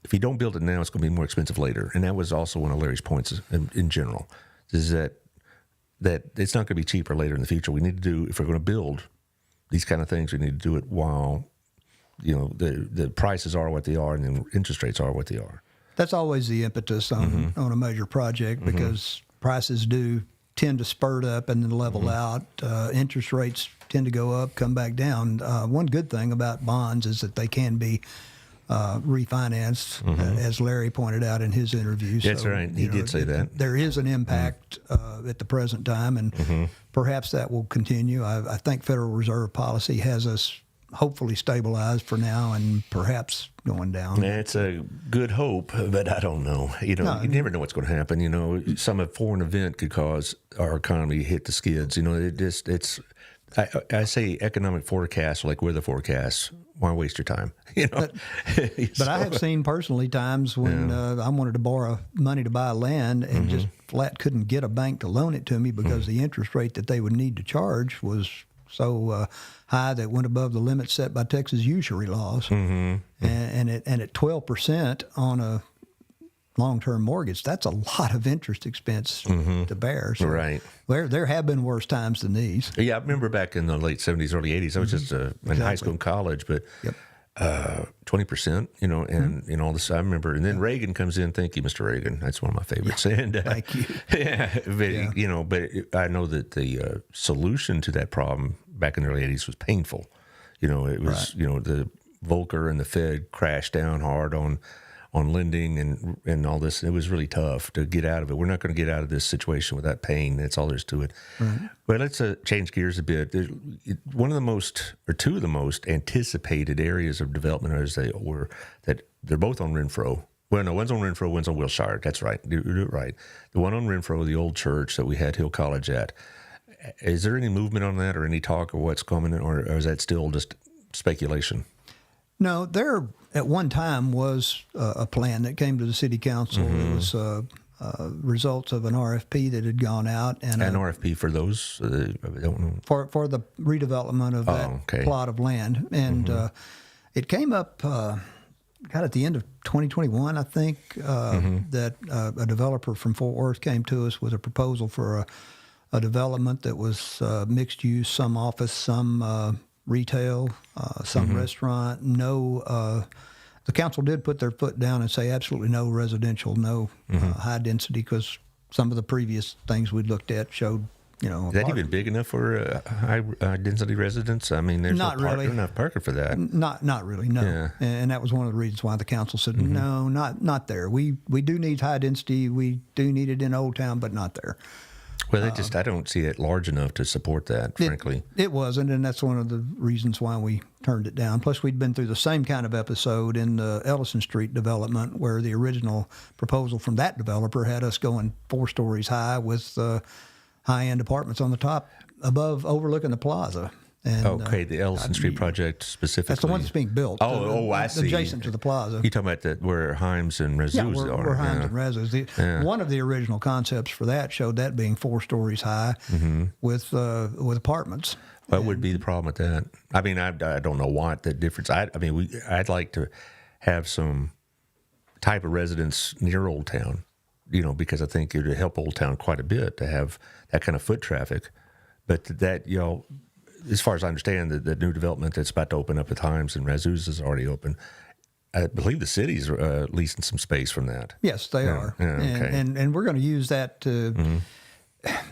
if you don't build it now, it's going to be more expensive later. And that was also one of Larry's points in general, is that it's not going to be cheaper later in the future. We need to do, if we're going to build these kind of things, we need to do it while, the prices are what they are and the interest rates are what they are. That's always the impetus on a major project because prices do tend to spurt up and then level out. Interest rates tend to go up, come back down. One good thing about bonds is that they can be refinanced, as Larry pointed out in his interview. That's right. He did say that. There is an impact at the present time, and perhaps that will continue. I think Federal Reserve policy has us hopefully stabilized for now and perhaps going down. That's a good hope, but I don't know. You never know what's going to happen. Some foreign event could cause our economy to hit the skids. I say economic forecasts like weather forecasts. Why waste your time? But I have seen personally times when I wanted to borrow money to buy land and just flat couldn't get a bank to loan it to me because the interest rate that they would need to charge was so high that went above the limit set by Texas usury laws. And at 12% on a long-term mortgage, that's a lot of interest expense to bear. So right. There have been worse times than these. Yeah, I remember back in the late 70s, early 80s, I was just in high school and college, but 20%, and all this. I remember, and then Reagan comes in. Thank you, Mr. Reagan. That's one of my favorites. And thank you. But I know that the solution to that problem back in the early 80s was painful. It was, the Volcker and the Fed crashed down hard on lending and all this. It was really tough to get out of it. We're not going to get out of this situation without pain. That's all there is to it. Right. But let's change gears a bit. One of the most, or two of the most anticipated areas of development that they're both on Renfro. Well, no, one's on Renfro, one's on Wilshire. That's right. Do it right. The one on Renfro, the old church that we had Hill College at. Is there any movement on that or any talk or what's coming, or is that still just speculation? No, there at one time was a plan that came to the city council. It was results of an RFP that had gone out. And an RFP for those? I don't know. For the redevelopment of that plot of land. And it came up got at the end of 2021, I think, that a developer from Fort Worth came to us with a proposal for a development that was mixed use, some office, some retail, some restaurant. No, the council did put their foot down and say absolutely no residential, no high density, because some of the previous things we looked at showed, Is that even big enough for high density residents? I mean, there's not really enough parking for that. Not really, no. Yeah. And that was one of the reasons why the council said no, not there. We do need high density. We do need it in Old Town, but not there. Well, I don't see it large enough to support that, frankly. It wasn't, and that's one of the reasons why we turned it down. Plus, we'd been through the same kind of episode in the Ellison Street development, where the original proposal from that developer had us going 4 stories high with high-end apartments on the top, above, overlooking the plaza. And, okay, the Ellison Street project specifically. That's the one that's being built. I see. Adjacent to the plaza. You're talking about where Himes and Razuz are. Where Himes and Razuz. One of the original concepts for that showed that being 4 stories high with apartments. What would be the problem with that? I mean, I don't know what the difference. I'd like to have some type of residence near Old Town, because I think it would help Old Town quite a bit to have that kind of foot traffic. But that, as far as I understand, the new development that's about to open up at Himes and Razuz is already open. I believe the city's leasing some space from that. Yes, they are. Yeah, okay. And we're going to use that to,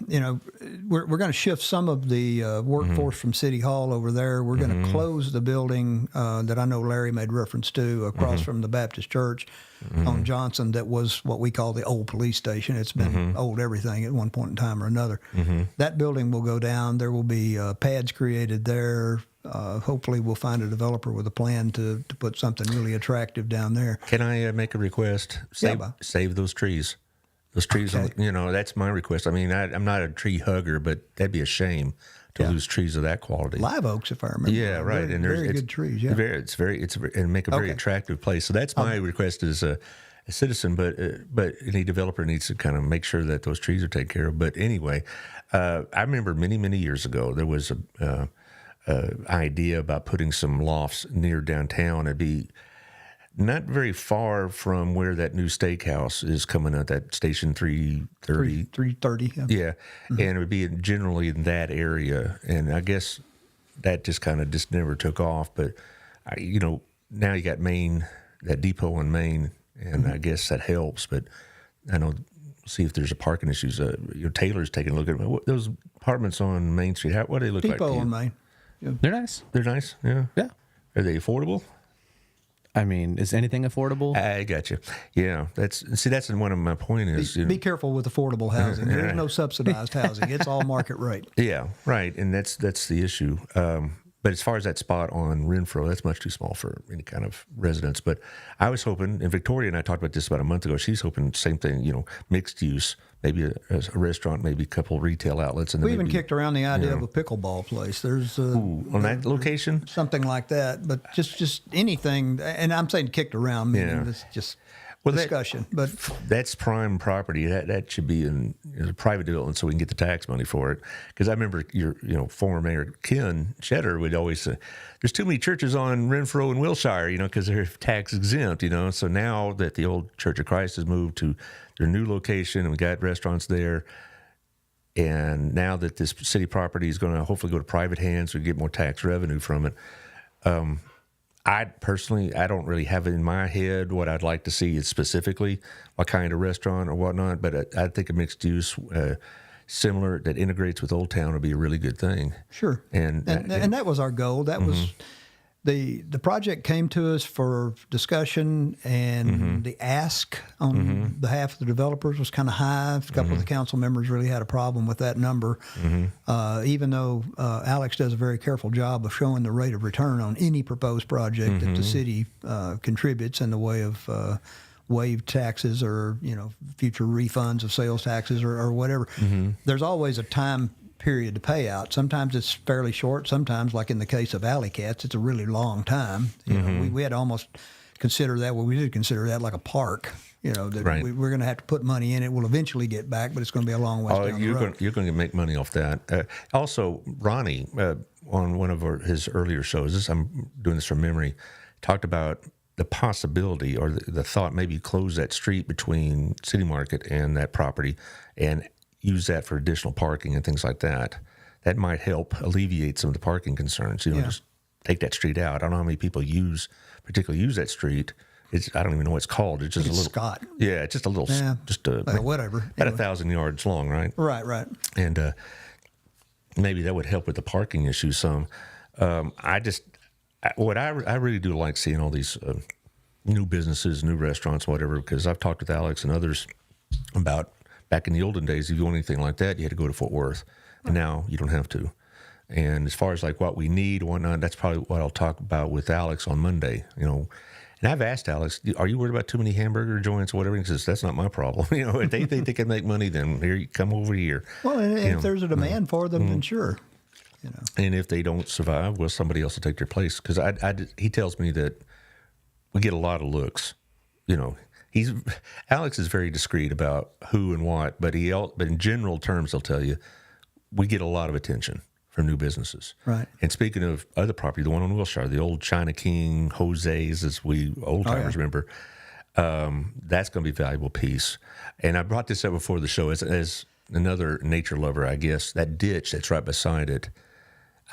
we're going to shift some of the workforce from City Hall over there. We're going to close the building that I know Larry made reference to across from the Baptist Church on Johnson, that was what we call the old police station. It's been old everything at one point in time or another. That building will go down. There will be pads created there. Hopefully we'll find a developer with a plan to put something really attractive down there. Can I make a request? Save those trees. Those trees, Okay. That's my request. I mean, I'm not a tree hugger, but that'd be a shame to lose trees of that quality. Live oaks, if I remember. Yeah, right. Very, And very good trees. Yeah, and make a very attractive place. So that's my request as a citizen. But any developer needs to kind of make sure that those trees are taken care of. But anyway, I remember many years ago there was a idea about putting some lofts near downtown. It'd be not very far from where that new steakhouse is coming out, that Station 330. 330. Yeah. And it would be generally in that area. And I guess that just never took off. But, now you got Main, that depot in Main, and I guess that helps. But I know, see if there's a parking issues. Taylor's taking a look at those apartments on Main Street. What do they look like to you? Depot on Main. Yeah. They're nice. They're nice, yeah. Yeah. Are they affordable? I mean, is anything affordable? I got you. Yeah, that's one of my point is. Be careful with affordable housing. There's no subsidized housing. It's all market rate. Yeah, right, and that's the issue. But as far as that spot on Renfro, that's much too small for any kind of residence. But I was hoping, and Victoria and I talked about this about a month ago. She's hoping same thing. Mixed use, maybe a restaurant, maybe a couple retail outlets, and then we even kicked around the idea of a pickleball place. There's on that location, something like that. But just anything, and I'm saying kicked around, meaning it's just discussion. But that's prime property. That should be in a private development, so we can get the tax money for it. Because I remember your former mayor Ken Cheddar would always say, "There's too many churches on Renfro and Wilshire, because they're tax exempt." So now that the old Church of Christ has moved to their new location and we got restaurants there, and now that this city property is going to hopefully go to private hands, we get more tax revenue from it. I don't really have it in my head what I'd like to see is specifically what kind of restaurant or whatnot, but I think a mixed use similar that integrates with Old Town would be a really good thing. Sure. And that was our goal. That was the project came to us for discussion, and the ask on behalf of the developers was kind of high. A couple of the council members really had a problem with that number, even though Alex does a very careful job of showing the rate of return on any proposed project that the city contributes in the way of waived taxes or future refunds of sales taxes or whatever. There's always a time period to pay out. Sometimes it's fairly short. Sometimes, like in the case of Alley Cats, it's a really long time. We had to almost consider that. Well, we did consider that like a park. That right. we're going to have to put money in it. We'll eventually get back, but it's going to be a long way down the road. You're going to make money off that. Also, Ronnie, on one of his earlier shows, I'm doing this from memory, talked about the possibility or the thought maybe close that street between City Market and that property and use that for additional parking and things like that. That might help alleviate some of the parking concerns. Just take that street out. I don't know how many people particularly use that street. I don't even know what it's called. It's just a little Scott. Yeah, it's just a little, whatever. About 1,000 yards long, right? Right. And maybe that would help with the parking issue some. I really do like seeing all these new businesses, new restaurants, whatever, because I've talked with Alex and others about back in the olden days, if you want anything like that, you had to go to Fort Worth. And now you don't have to. And as far as like what we need, whatnot, that's probably what I'll talk about with Alex on Monday, And I've asked Alex, are you worried about too many hamburger joints or whatever? He says, that's not my problem. If they think they can make money, then here you come over here. Well, and if there's a demand for them, then sure. And if they don't survive, well, somebody else will take their place. Because he tells me that we get a lot of looks. Alex is very discreet about who and what, but in general terms, he'll tell you we get a lot of attention from new businesses. Right. And speaking of other property, the one on Wilshire, the old China King, Jose's, as we old timers remember, that's going to be a valuable piece. And I brought this up before the show as another nature lover, I guess. That ditch that's right beside it,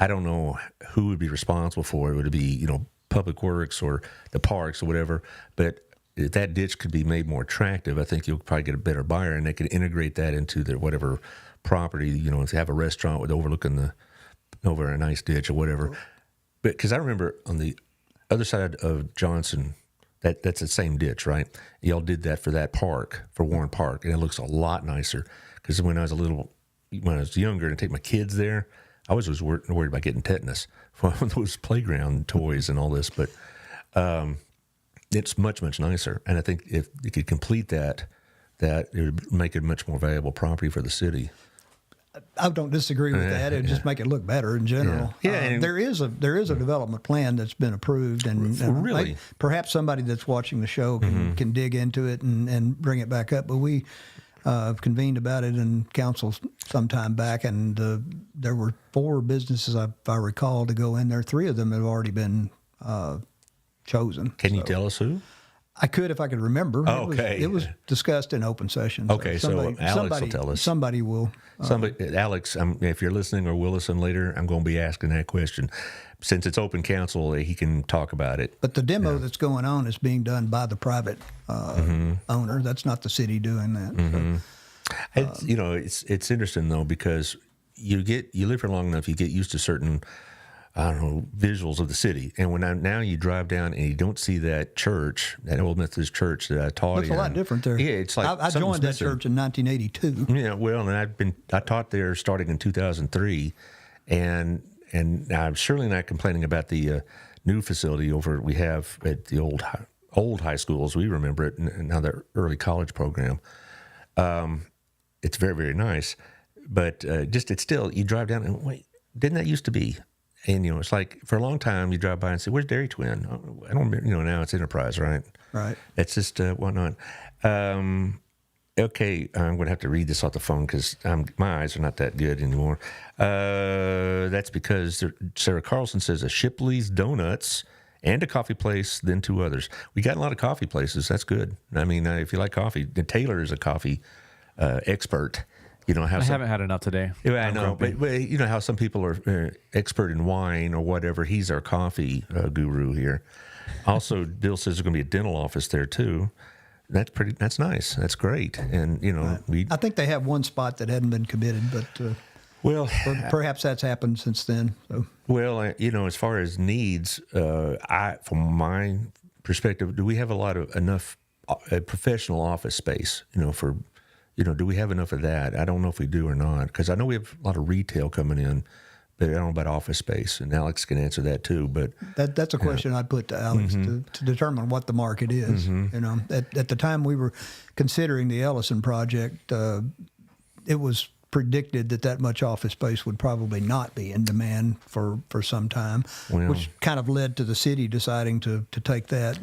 I don't know who would be responsible for it. Would it be, Public Works or the parks or whatever? But if that ditch could be made more attractive, I think you'll probably get a better buyer, and they could integrate that into their whatever property. If they have a restaurant with overlooking over a nice ditch or whatever. But because I remember on the other side of Johnson, that's the same ditch, right? Y'all did that for that park, for Warren Park, and it looks a lot nicer. Because when I was younger and take my kids there, I was always worried about getting tetanus from those playground toys and all this. But it's much, much nicer. And I think if you could complete that it would make it a much more valuable property for the city. I don't disagree with that. It would just make it look better in general. There is a development plan that's been approved, and really, perhaps somebody that's watching the show can dig into it and bring it back up. But we convened about it in council some time back, and there were 4 businesses, if I recall, to go in there. 3 of them have already been chosen. Can you tell us who? I could if I could remember. Okay. It was discussed in open session. Okay, so Alex will tell us. Somebody will. Alex, if you're listening or will listen later, I'm going to be asking that question. Since it's open council, he can talk about it. But the demo that's going on is being done by the private owner. That's not the city doing that. So. It's interesting, though, because you live here long enough, you get used to certain visuals of the city. And now you drive down and you don't see that church, that old Methodist church that I taught in. It's a lot different there. Yeah, it's like I joined that church in 1982. Yeah, well, and I taught there starting in 2003, and I'm surely not complaining about the new facility we have at the old high school as we remember it, and now the early college program. It's very, very nice, but it's still, you drive down and wait, didn't that used to be? And, it's like for a long time you drive by and say, where's Dairy Twin? I don't remember, now it's Enterprise, right? Right. It's just whatnot. Okay, I'm going to have to read this off the phone because my eyes are not that good anymore. That's because Sarah Carlson says a Shipley's Donuts and a coffee place, then 2 others. We got a lot of coffee places. That's good. I mean, if you like coffee, Taylor is a coffee expert. I haven't had enough today. Yeah, I know, but you know how some people are expert in wine or whatever. He's our coffee guru here. Also, Bill says there's going to be a dental office there too. That's nice. That's great. And I think they have one spot that hadn't been committed, but perhaps that's happened since then. So. Well, as far as needs, from my perspective, do we have enough professional office space? Do we have enough of that? I don't know if we do or not, because I know we have a lot of retail coming in, but I don't know about office space, and Alex can answer that too. But that's a question I'd put to Alex to determine what the market is. At the time we were considering the Ellison project, it was predicted that much office space would probably not be in demand for some time, which kind of led to the city deciding to take that.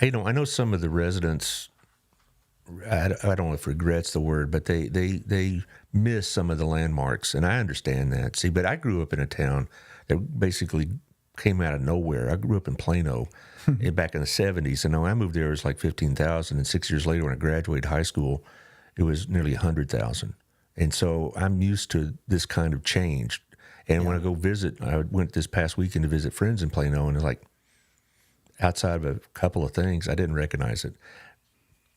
I know some of the residents. I don't know if regret's the word, but they miss some of the landmarks, and I understand that. See, but I grew up in a town that basically came out of nowhere. I grew up in Plano back in the 70s, and when I moved there, it was like 15,000. And 6 years later, when I graduated high school, it was nearly 100,000. And so I'm used to this kind of change. And when I go visit, I went this past weekend to visit friends in Plano, and it's like, outside of a couple of things, I didn't recognize it.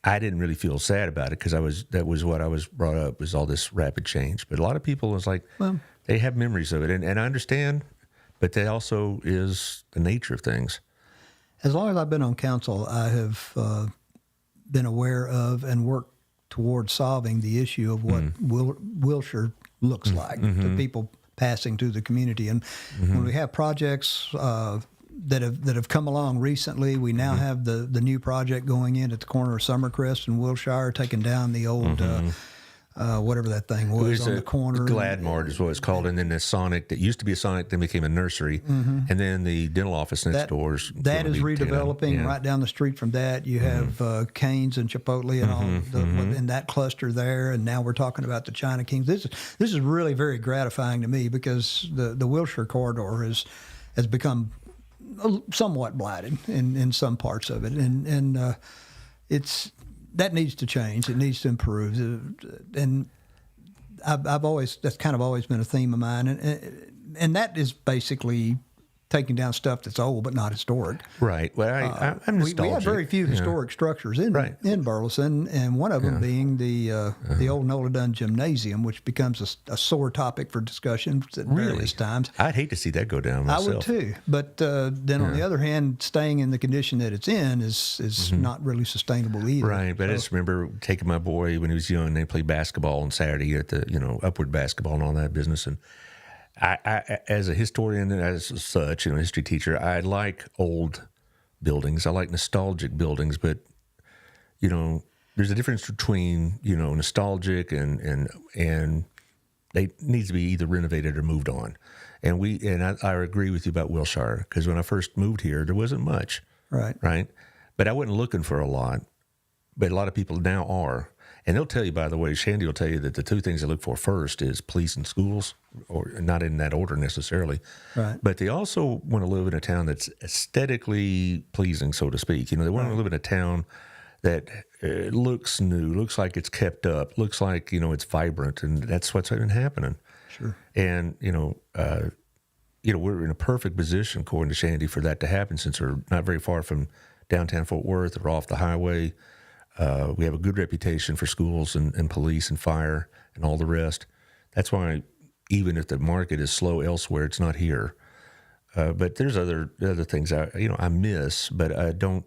I didn't really feel sad about it because that was what I was brought up, was all this rapid change. But a lot of people, it's like, they have memories of it. And I understand, but that also is the nature of things. As long as I've been on council, I have been aware of and worked towards solving the issue of what Wilshire looks like to people passing through the community. And when we have projects that have come along recently, we now have the new project going in at the corner of Summercrest and Wilshire, taking down the old whatever that thing was on the corner. Gladmart is what it's called, and then the Sonic that used to be a Sonic, then became a nursery, and then the dental office next door is that is redeveloping right down the street from that. You have Cane's and Chipotle and all in that cluster there, and now we're talking about the China Kings. This is really very gratifying to me because the Wilshire corridor has become somewhat blighted in some parts of it, and it's. That needs to change. It needs to improve, and that's kind of always been a theme of mine, and that is basically taking down stuff that's old but not historic. Right. Well, I'm nostalgic. We have very few historic structures in Burleson, and one of them being the old Nola Dunn Gymnasium, which becomes a sore topic for discussion at various times. I'd hate to see that go down myself. I would too, but then on the other hand, staying in the condition that it's in is not really sustainable either. Right, but I just remember taking my boy when he was young. They played basketball on Saturday at the Upward basketball and all that business, and I, as a historian and as such, history teacher, I like old buildings. I like nostalgic buildings, but there's a difference between nostalgic and they needs to be either renovated or moved on. And I agree with you about Wilshire, because when I first moved here, there wasn't much. Right. But I wasn't looking for a lot. But a lot of people now are. And they'll tell you, by the way, Shandy will tell you that the two things they look for first is police and schools, or not in that order necessarily. Right. But they also want to live in a town that's aesthetically pleasing, so to speak. They want to live in a town that looks new, looks like it's kept up, looks like, it's vibrant, and that's what's been happening. Sure. And, we're in a perfect position, according to Shandy, for that to happen, since we're not very far from downtown Fort Worth or off the highway. We have a good reputation for schools and police and fire and all the rest. That's why, even if the market is slow elsewhere, it's not here. But there's other things I miss, but I don't.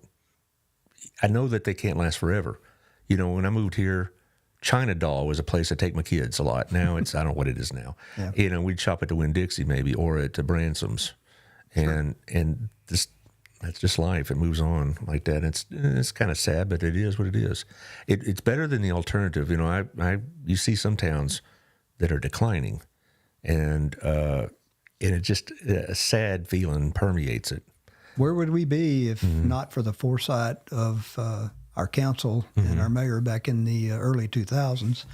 I know that they can't last forever. When I moved here, China Doll was a place I take my kids a lot. Now I don't know what it is now. Yeah. We'd shop at the Winn-Dixie maybe, or at the Bransom's, and this. That's just life. It moves on like that. It's kind of sad, but it is what it is. It's better than the alternative. You see some towns that are declining, and it just a sad feeling permeates it. Where would we be if not for the foresight of our council and our mayor back in the early 2000s?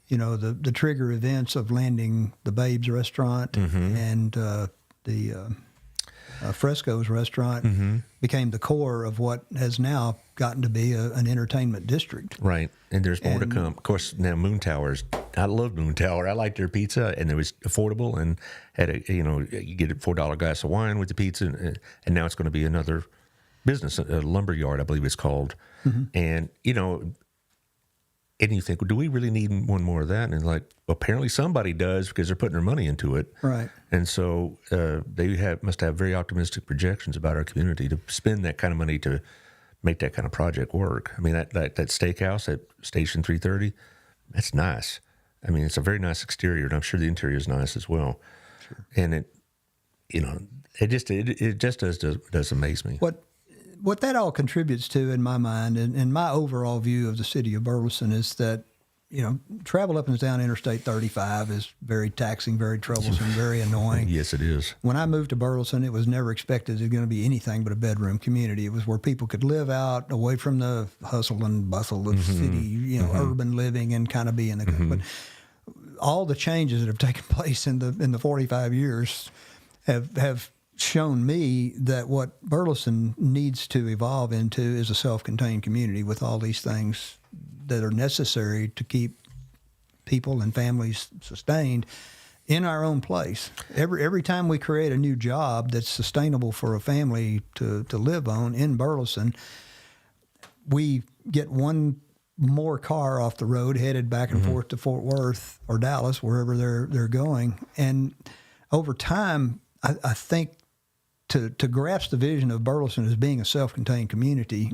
The trigger events of landing the Babes restaurant and the Fresco's restaurant became the core of what has now gotten to be an entertainment district. Right, and there's more to come. Of course, now Moon Towers. I love Moon Tower. I liked their pizza, and it was affordable, and had you get a $4 glass of wine with the pizza, and now it's going to be another business, a lumber yard, I believe it's called, and and you think, well, do we really need one more of that? And like, apparently somebody does, because they're putting their money into it. Right. And so they must have very optimistic projections about our community to spend that kind of money to make that kind of project work. I mean, that steakhouse at Station 330, that's nice. I mean, it's a very nice exterior, and I'm sure the interior is nice as well. Sure. And it just does amaze me. What that all contributes to, in my mind, and my overall view of the city of Burleson, is that, travel up and down Interstate 35 is very taxing, very troublesome, very annoying. Yes, it is. When I moved to Burleson, it was never expected it was going to be anything but a bedroom community. It was where people could live out, away from the hustle and bustle of city, urban living, and kind of be in the. But all the changes that have taken place in the 45 years have shown me that what Burleson needs to evolve into is a self-contained community with all these things that are necessary to keep people and families sustained in our own place. Every time we create a new job that's sustainable for a family to live on in Burleson, we get one more car off the road headed back and forth to Fort Worth or Dallas, wherever they're going. And over time, I think to grasp the vision of Burleson as being a self-contained community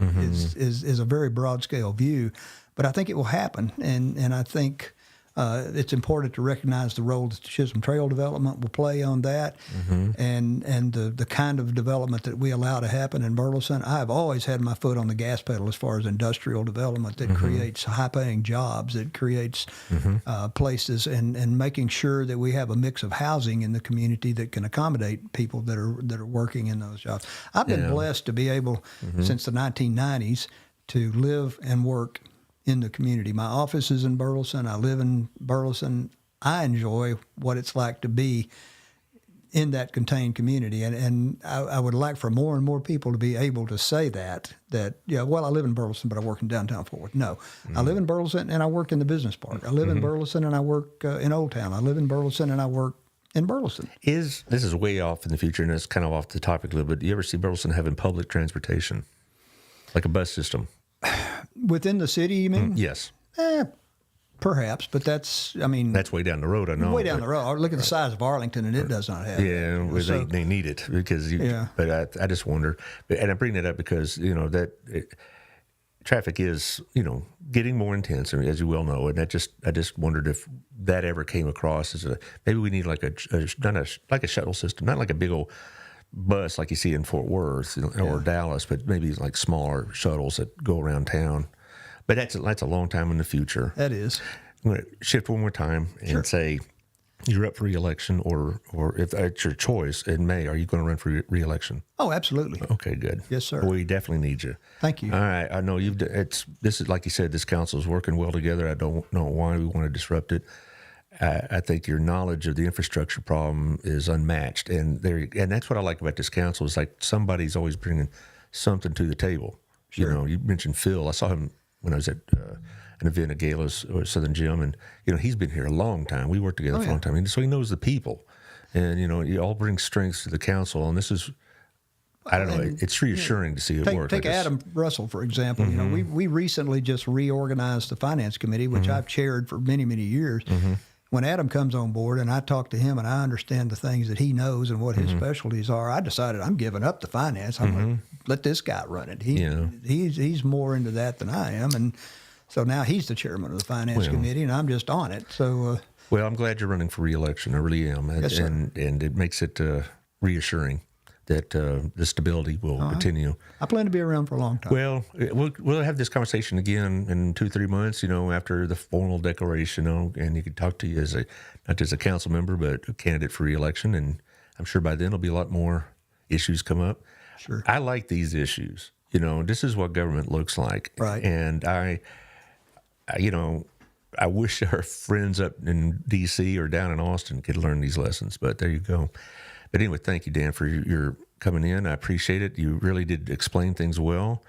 is a very broad-scale view. But I think it will happen, and I think it's important to recognize the role that the Chisholm Trail development will play on that, and the kind of development that we allow to happen in Burleson. I've always had my foot on the gas pedal as far as industrial development that creates high-paying jobs, that creates places, and making sure that we have a mix of housing in the community that can accommodate people that are working in those jobs. I've been blessed to be able, since the 1990s, to live and work in the community. My office is in Burleson. I live in Burleson. I enjoy what it's like to be in that contained community. And I would like for more and more people to be able to say that, well, I live in Burleson, but I work in downtown Fort Worth. No, I live in Burleson and I work in the business park. I live in Burleson and I work in Old Town. I live in Burleson and I work in Burleson. This is way off in the future, and it's kind of off the topic a little bit. Do you ever see Burleson having public transportation, like a bus system? Within the city, you mean? Yes. Perhaps, but that's way down the road, I know. Way down the road. Look at the size of Arlington, and it does not have it. Yeah, so, they need it because but I just wonder, and I bring that up because, traffic is, getting more intense, as you well know, and I just wondered if that ever came across as maybe we need like a shuttle system, not like a big old bus like you see in Fort Worth or Dallas, but maybe like smaller shuttles that go around town. But that's a long time in the future. That is. I'm going to shift one more time and say you're up for re-election, or if it's your choice in May, are you going to run for re-election? Oh, absolutely. Okay, good. Yes, sir. We definitely need you. Thank you. All right. I know this is like you said, this council is working well together. I don't know why we want to disrupt it. I think your knowledge of the infrastructure problem is unmatched, and that's what I like about this council. Is like somebody's always bringing something to the table. Sure. You mentioned Phil. I saw him when I was at an event at Gala's or Southern Gym, and he's been here a long time. We worked together for a long time, and so he knows the people, and you all bring strengths to the council. And this is, I don't know, it's reassuring to see it work. Take Adam Russell, for example. We recently just reorganized the finance committee, which I've chaired for many, many years. When Adam comes on board and I talk to him and I understand the things that he knows and what his specialties are, I decided I'm giving up the finance. I'm going to let this guy run it. He's more into that than I am, and so now he's the chairman of the finance committee, and I'm just on it. So, well, I'm glad you're running for re-election. I really am, yes, sir. And it makes it reassuring that the stability will continue. I plan to be around for a long time. Well, we'll have this conversation again in 2-3 months, after the formal declaration, and you can talk to you as not just a council member, but a candidate for re-election. And I'm sure by then there'll be a lot more issues come up. Sure. I like these issues. This is what government looks like. Right. And I wish our friends up in D.C. or down in Austin could learn these lessons, but there you go. But anyway, thank you, Dan, for your coming in. I appreciate it. You really did explain things well.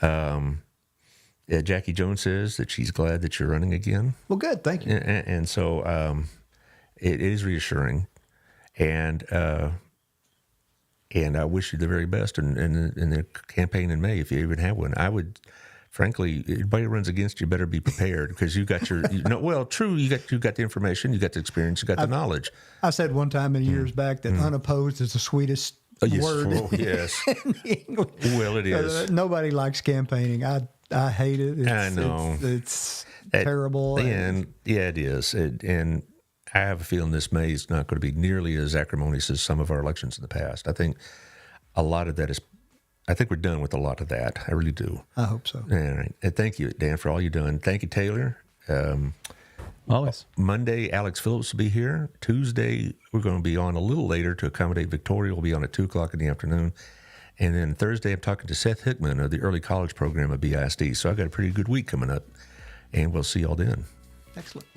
Jackie Jones says that she's glad that you're running again. Well, good. Thank you. And so it is reassuring. And I wish you the very best in the campaign in May, if you even have one. I would, frankly, everybody who runs against you better be prepared, because you got your, you got the information, you got the experience, you got the knowledge. I said one time many years back that unopposed is the sweetest word. Oh, yes. In English. Well, it is. Nobody likes campaigning. I hate it. I know. It's terrible. And it is. And I have a feeling this May is not going to be nearly as acrimonious as some of our elections in the past. I think a lot of that is, I think we're done with a lot of that. I really do. I hope so. All right. And thank you, Dan, for all you've done. Thank you, Taylor. Always. Monday, Alex Phillips will be here. Tuesday, we're going to be on a little later to accommodate Victoria. We'll be on at 2 o'clock in the afternoon. And then Thursday, I'm talking to Seth Hickman of the early college program at BISD. So I've got a pretty good week coming up, and we'll see y'all then. Excellent.